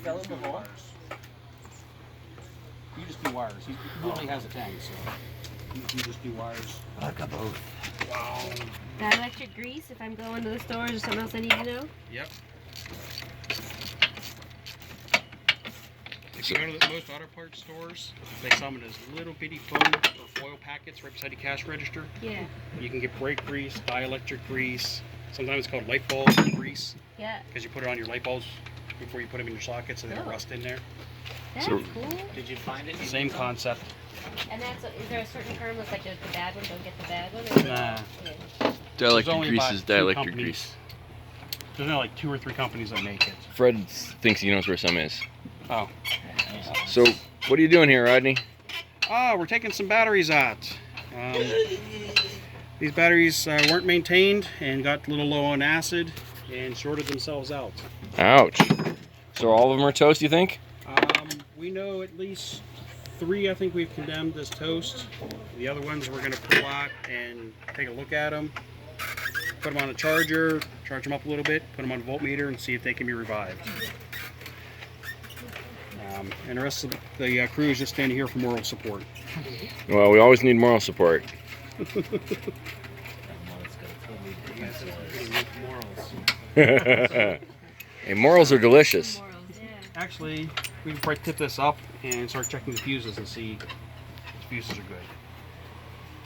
fell in before? You just do wires. He really has a tank, so you just do wires. Like a boat. Wow. That electric grease, if I'm going to the stores or something else I need to know? Yep. If you go to most auto parts stores, they sell them in those little bitty foam or foil packets right beside the cash register. Yeah. You can get brake grease, dielectric grease. Sometimes it's called light bulb grease. Yeah. Because you put it on your light bulbs before you put them in your sockets, so they don't rust in there. That's So- cool. Did you find it? Same concept. And that's, is there a certain term that's like the bad one, don't get the bad one? Or Nah. yeah. There's Dielectric only grease about is 2 dielectric companies. grease. There's only like 2 or 3 companies that make it. Fred thinks he knows where some is. Oh. So, what are you doing here, Rodney? We're taking some batteries out. These batteries weren't maintained and got a little low on acid and shorted themselves out. Ouch. So all of them are toast, you think? We know at least 3 I think we've condemned as toast. The other ones we're going to pull out and take a look at them. Put them on a charger, charge them up a little bit, put them on a voltmeter and see if they can be revived. And the rest of the crew is just standing here for moral support. Well, we always need moral support. Hey, morals are delicious. Morals, yeah. Actually, we can probably tip this up and start checking the fuses and see if the fuses are good.